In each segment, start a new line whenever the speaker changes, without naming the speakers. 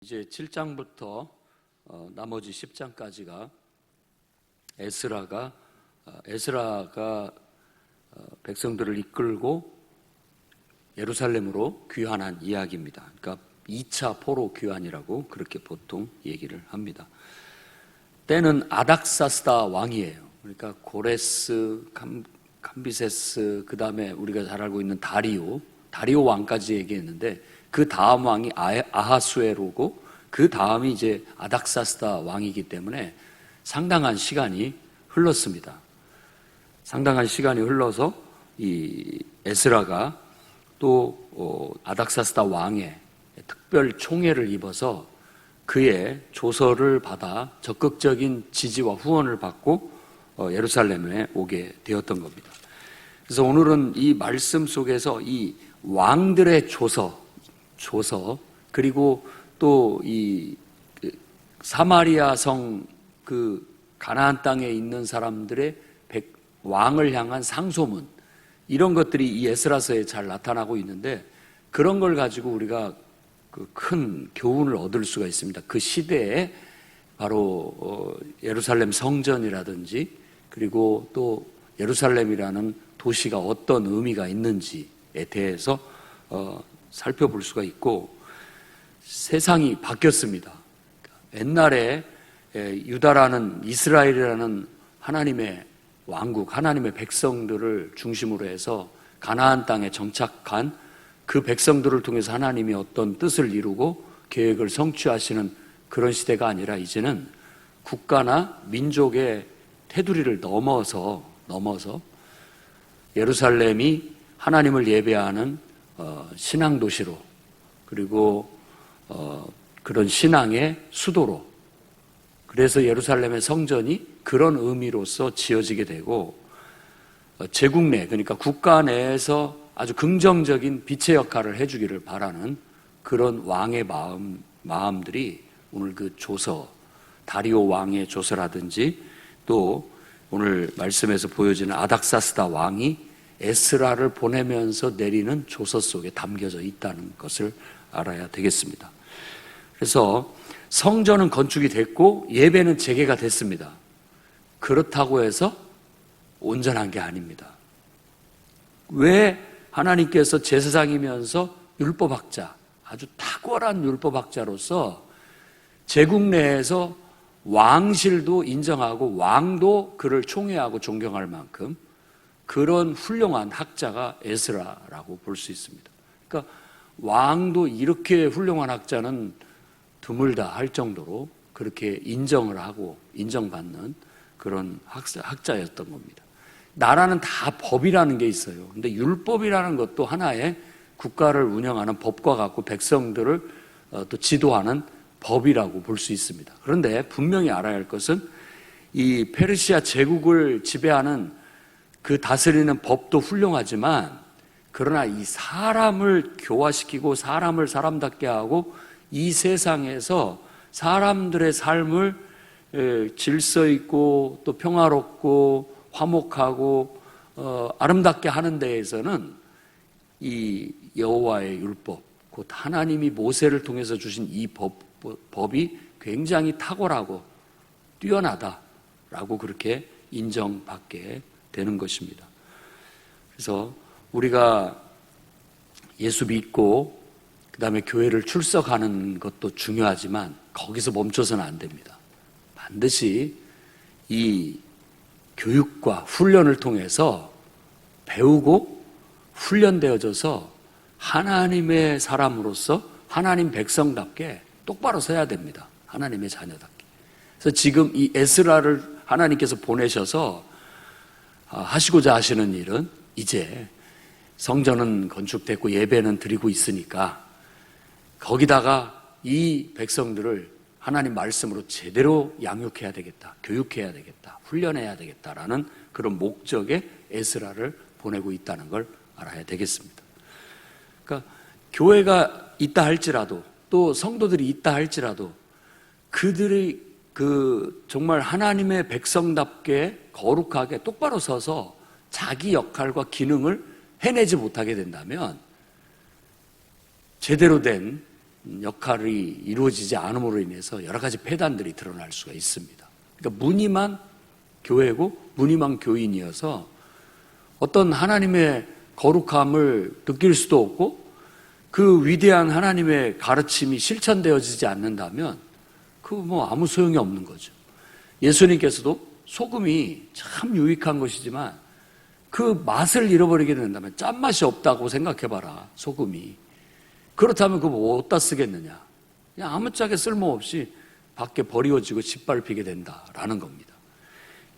이제 7장부터 나머지 10장까지가 에스라가 백성들을 이끌고 예루살렘으로 귀환한 이야기입니다. 그러니까 2차 포로 귀환이라고 그렇게 보통 얘기를 합니다. 때는 아닥사스다 왕이에요. 그러니까 고레스, 캄비세스, 그 다음에 우리가 잘 알고 있는 다리오 왕까지 얘기했는데 그 다음 왕이 아하수에로고 그 다음이 이제 아닥사스다 왕이기 때문에 상당한 시간이 흘렀습니다. 상당한 시간이 흘러서 이 에스라가 또 아닥사스다 왕의 특별 총애를 입어서 그의 조서를 받아 적극적인 지지와 후원을 받고 예루살렘에 오게 되었던 겁니다. 그래서 오늘은 이 말씀 속에서 이 왕들의 조서 그리고 또 이 사마리아 성 그 가나안 땅에 있는 사람들의 왕을 향한 상소문, 이런 것들이 이 에스라서에 잘 나타나고 있는데 그런 걸 가지고 우리가 큰 교훈을 얻을 수가 있습니다. 그 시대에 바로 예루살렘 성전이라든지 그리고 또 예루살렘이라는 도시가 어떤 의미가 있는지에 대해서 살펴볼 수가 있고, 세상이 바뀌었습니다. 옛날에 유다라는 이스라엘이라는 하나님의 왕국, 하나님의 백성들을 중심으로 해서 가나안 땅에 정착한 그 백성들을 통해서 하나님이 어떤 뜻을 이루고 계획을 성취하시는 그런 시대가 아니라 이제는 국가나 민족의 테두리를 넘어서 예루살렘이 하나님을 예배하는 신앙 도시로, 그리고 그런 신앙의 수도로, 그래서 예루살렘의 성전이 그런 의미로서 지어지게 되고, 제국 내, 그러니까 국가 내에서 아주 긍정적인 빛의 역할을 해주기를 바라는 그런 왕의 마음들이 오늘 그 조서, 다리오 왕의 조서라든지 또 오늘 말씀에서 보여지는 아닥사스다 왕이 에스라를 보내면서 내리는 조서 속에 담겨져 있다는 것을 알아야 되겠습니다. 그래서 성전은 건축이 됐고 예배는 재개가 됐습니다. 그렇다고 해서 온전한 게 아닙니다. 왜 하나님께서 제사장이면서 율법학자, 아주 탁월한 율법학자로서 제국 내에서 왕실도 인정하고 왕도 그를 총애하고 존경할 만큼 그런 훌륭한 학자가 에스라라고 볼 수 있습니다. 그러니까 왕도 이렇게 훌륭한 학자는 드물다 할 정도로 그렇게 인정을 하고 인정받는 그런 학자였던 겁니다. 나라는 다 법이라는 게 있어요. 근데 율법이라는 것도 하나의 국가를 운영하는 법과 같고 백성들을 또 지도하는 법이라고 볼 수 있습니다. 그런데 분명히 알아야 할 것은 이 페르시아 제국을 지배하는 그 다스리는 법도 훌륭하지만, 그러나 이 사람을 교화시키고 사람을 사람답게 하고 이 세상에서 사람들의 삶을 질서 있고 또 평화롭고 화목하고 아름답게 하는 데에서는 이 여호와의 율법, 곧 하나님이 모세를 통해서 주신 이 법이 굉장히 탁월하고 뛰어나다라고 그렇게 인정받게 되는 것입니다. 그래서 우리가 예수 믿고 그 다음에 교회를 출석하는 것도 중요하지만 거기서 멈춰서는 안 됩니다. 반드시 이 교육과 훈련을 통해서 배우고 훈련되어져서 하나님의 사람으로서 하나님 백성답게 똑바로 서야 됩니다. 하나님의 자녀답게. 그래서 지금 이 에스라를 하나님께서 보내셔서 하시고자 하시는 일은 이제 성전은 건축됐고 예배는 드리고 있으니까 거기다가 이 백성들을 하나님 말씀으로 제대로 양육해야 되겠다, 교육해야 되겠다, 훈련해야 되겠다라는 그런 목적에 에스라를 보내고 있다는 걸 알아야 되겠습니다. 그러니까 교회가 있다 할지라도 또 성도들이 있다 할지라도 그들이 정말 하나님의 백성답게 거룩하게 똑바로 서서 자기 역할과 기능을 해내지 못하게 된다면 제대로 된 역할이 이루어지지 않음으로 인해서 여러 가지 폐단들이 드러날 수가 있습니다. 그러니까 무늬만 교회고 무늬만 교인이어서 어떤 하나님의 거룩함을 느낄 수도 없고 그 위대한 하나님의 가르침이 실천되어지지 않는다면 그 아무 소용이 없는 거죠. 예수님께서도 소금이 참 유익한 것이지만 그 맛을 잃어버리게 된다면 짠맛이 없다고 생각해봐라, 소금이. 그렇다면 그거 어디다 쓰겠느냐. 그냥 아무짝에 쓸모없이 밖에 버리워지고 짓밟히게 된다라는 겁니다.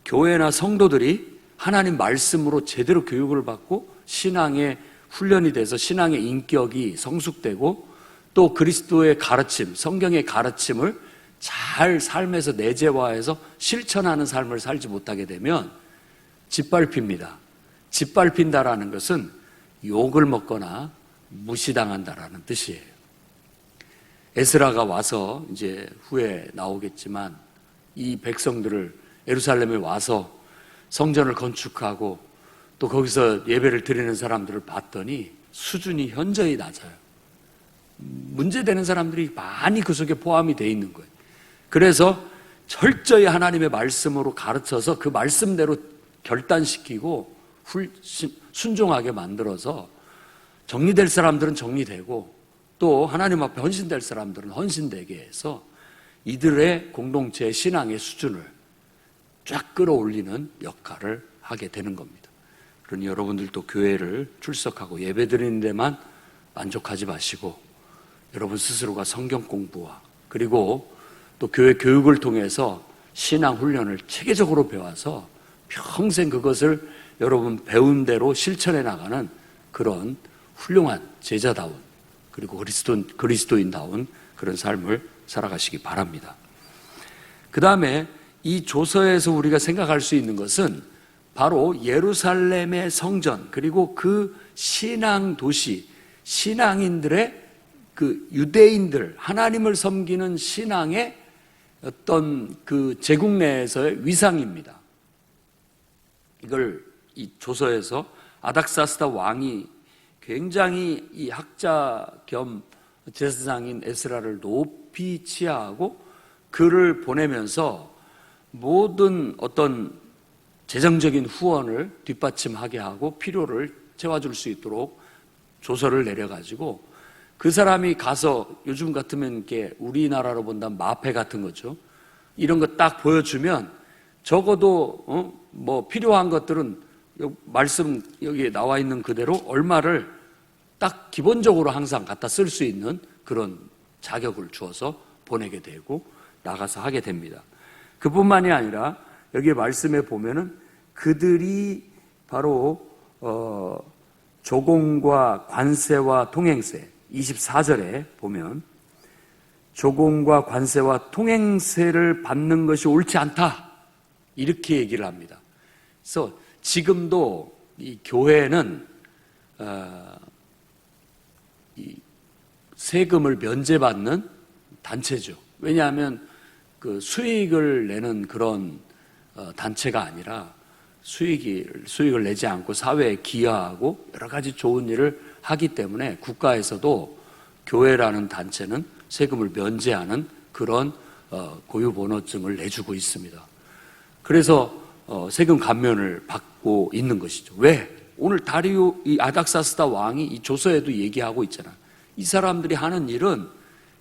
교회나 성도들이 하나님 말씀으로 제대로 교육을 받고 신앙의 훈련이 돼서 신앙의 인격이 성숙되고 또 그리스도의 가르침, 성경의 가르침을 잘 삶에서 내재화해서 실천하는 삶을 살지 못하게 되면 짓밟힙니다. 짓밟힌다라는 것은 욕을 먹거나 무시당한다라는 뜻이에요. 에스라가 와서 이제 후에 나오겠지만 이 백성들을 예루살렘에 와서 성전을 건축하고 또 거기서 예배를 드리는 사람들을 봤더니 수준이 현저히 낮아요. 문제되는 사람들이 많이 그 속에 포함이 되어 있는 거예요. 그래서 철저히 하나님의 말씀으로 가르쳐서 그 말씀대로 결단시키고 순종하게 만들어서 정리될 사람들은 정리되고 또 하나님 앞에 헌신될 사람들은 헌신되게 해서 이들의 공동체의 신앙의 수준을 쫙 끌어올리는 역할을 하게 되는 겁니다. 그러니 여러분들도 교회를 출석하고 예배드리는 데만 만족하지 마시고 여러분 스스로가 성경 공부와 그리고 또 교회 교육을 통해서 신앙 훈련을 체계적으로 배워서 평생 그것을 여러분 배운 대로 실천해 나가는 그런 훌륭한 제자다운 그리고 그리스도인다운 그런 삶을 살아가시기 바랍니다. 그 다음에 이 조서에서 우리가 생각할 수 있는 것은 바로 예루살렘의 성전 그리고 그 신앙 도시, 신앙인들의 그 유대인들, 하나님을 섬기는 신앙의 어떤 그 제국 내에서의 위상입니다. 이걸 이 조서에서 아닥사스다 왕이 굉장히 이 학자 겸 제사장인 에스라를 높이 치하하고 그를 보내면서 모든 어떤 재정적인 후원을 뒷받침하게 하고 필요를 채워줄 수 있도록 조서를 내려가지고 그 사람이 가서 요즘 같으면 이렇게 우리나라로 본다면 마패 같은 거죠. 이런 거 딱 보여주면 적어도 뭐 필요한 것들은 말씀 여기에 나와 있는 그대로 얼마를 딱 기본적으로 항상 갖다 쓸 수 있는 그런 자격을 주어서 보내게 되고 나가서 하게 됩니다. 그뿐만이 아니라 여기 말씀에 보면은 그들이 바로 조공과 관세와 통행세 24절에 보면 조공과 관세와 통행세를 받는 것이 옳지 않다 이렇게 얘기를 합니다. 그래서 지금도 이 교회는 이 세금을 면제받는 단체죠. 왜냐하면 그 수익을 내는 그런 단체가 아니라 수익을 내지 않고 사회에 기여하고 여러 가지 좋은 일을 하기 때문에 국가에서도 교회라는 단체는 세금을 면제하는 그런 고유번호증을 내주고 있습니다. 그래서 세금 감면을 받고 있는 것이죠. 왜? 오늘 다리오 이 아닥사스다 왕이 이 조서에도 얘기하고 있잖아요. 이 사람들이 하는 일은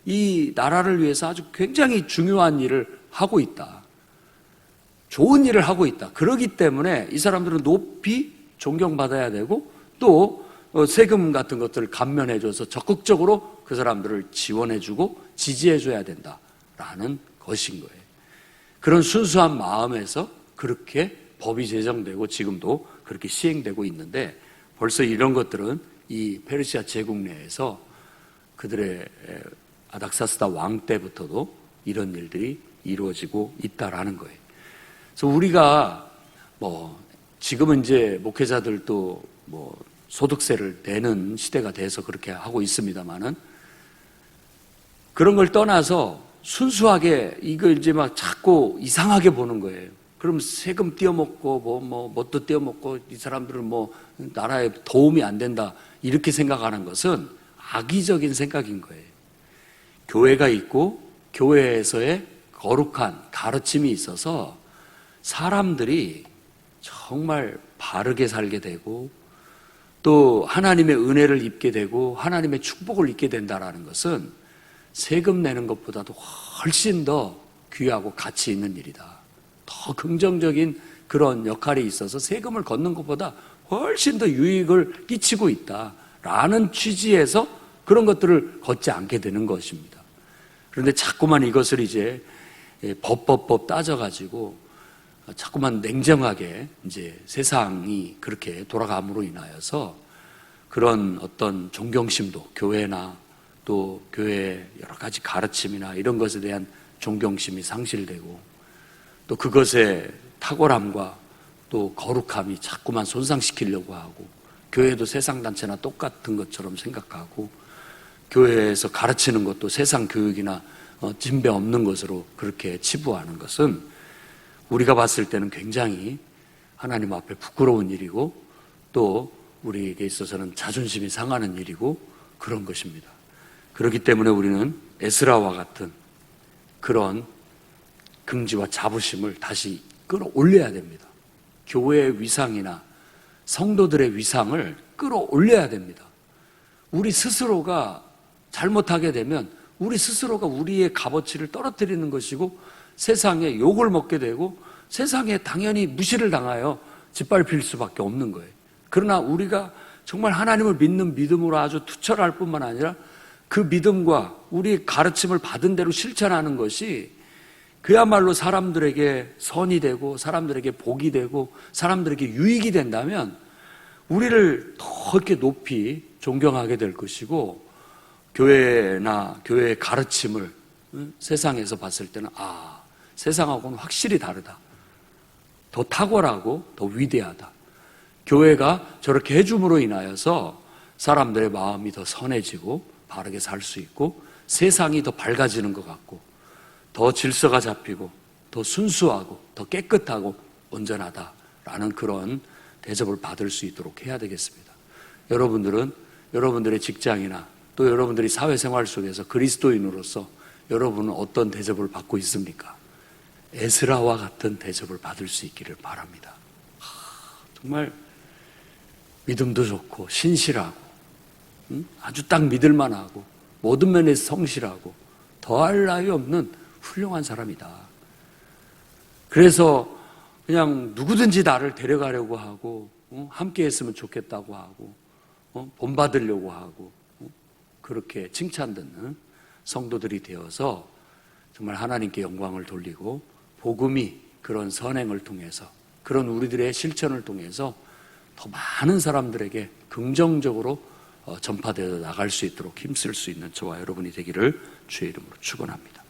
이 나라를 위해서 아주 굉장히 중요한 일을 하고 있다. 좋은 일을 하고 있다. 그렇기 때문에 이 사람들은 높이 존경받아야 되고 또 세금 같은 것들을 감면해줘서 적극적으로 그 사람들을 지원해주고 지지해줘야 된다라는 것인 거예요. 그런 순수한 마음에서 그렇게 법이 제정되고 지금도 그렇게 시행되고 있는데 벌써 이런 것들은 이 페르시아 제국 내에서 그들의 아닥사스다 왕 때부터도 이런 일들이 이루어지고 있다라는 거예요. 그래서 우리가 지금은 이제 목회자들도 소득세를 내는 시대가 돼서 그렇게 하고 있습니다만은 그런 걸 떠나서 순수하게 이걸 이제 막 자꾸 이상하게 보는 거예요. 그럼 세금 떼어먹고 뭣도 떼어먹고 이 사람들은 나라에 도움이 안 된다 이렇게 생각하는 것은 악의적인 생각인 거예요. 교회가 있고 교회에서의 거룩한 가르침이 있어서 사람들이 정말 바르게 살게 되고 또 하나님의 은혜를 입게 되고 하나님의 축복을 입게 된다는 것은 세금 내는 것보다도 훨씬 더 귀하고 가치 있는 일이다. 더 긍정적인 그런 역할이 있어서 세금을 걷는 것보다 훨씬 더 유익을 끼치고 있다라는 취지에서 그런 것들을 걷지 않게 되는 것입니다. 그런데 자꾸만 이것을 이제 법 따져가지고 자꾸만 냉정하게 이제 세상이 그렇게 돌아감으로 인하여서 그런 어떤 존경심도 교회나 또 교회의 여러 가지 가르침이나 이런 것에 대한 존경심이 상실되고 또 그것의 탁월함과 또 거룩함이 자꾸만 손상시키려고 하고 교회도 세상단체나 똑같은 것처럼 생각하고 교회에서 가르치는 것도 세상 교육이나 진배 없는 것으로 그렇게 치부하는 것은 우리가 봤을 때는 굉장히 하나님 앞에 부끄러운 일이고 또 우리에게 있어서는 자존심이 상하는 일이고 그런 것입니다. 그렇기 때문에 우리는 에스라와 같은 그런 긍지와 자부심을 다시 끌어올려야 됩니다. 교회의 위상이나 성도들의 위상을 끌어올려야 됩니다. 우리 스스로가 잘못하게 되면 우리 스스로가 우리의 값어치를 떨어뜨리는 것이고 세상에 욕을 먹게 되고 세상에 당연히 무시를 당하여 짓밟힐 수밖에 없는 거예요. 그러나 우리가 정말 하나님을 믿는 믿음으로 아주 투철할 뿐만 아니라 그 믿음과 우리 가르침을 받은 대로 실천하는 것이 그야말로 사람들에게 선이 되고 사람들에게 복이 되고 사람들에게 유익이 된다면 우리를 더 이렇게 높이 존경하게 될 것이고 교회나 교회의 가르침을 세상에서 봤을 때는 세상하고는 확실히 다르다. 더 탁월하고 더 위대하다. 교회가 저렇게 해줌으로 인하여서 사람들의 마음이 더 선해지고 바르게 살 수 있고 세상이 더 밝아지는 것 같고 더 질서가 잡히고 더 순수하고 더 깨끗하고 온전하다라는 그런 대접을 받을 수 있도록 해야 되겠습니다. 여러분들은 여러분들의 직장이나 또 여러분들이 사회생활 속에서 그리스도인으로서 여러분은 어떤 대접을 받고 있습니까? 에스라와 같은 대접을 받을 수 있기를 바랍니다. 정말 믿음도 좋고 신실하고 아주 딱 믿을만하고 모든 면에서 성실하고 더할 나위 없는 훌륭한 사람이다. 그래서 그냥 누구든지 나를 데려가려고 하고 함께 했으면 좋겠다고 하고 본받으려고 하고 그렇게 칭찬듣는 성도들이 되어서 정말 하나님께 영광을 돌리고 복음이 그런 선행을 통해서 그런 우리들의 실천을 통해서 더 많은 사람들에게 긍정적으로 전파되어 나갈 수 있도록 힘쓸 수 있는 저와 여러분이 되기를 주의 이름으로 축원합니다.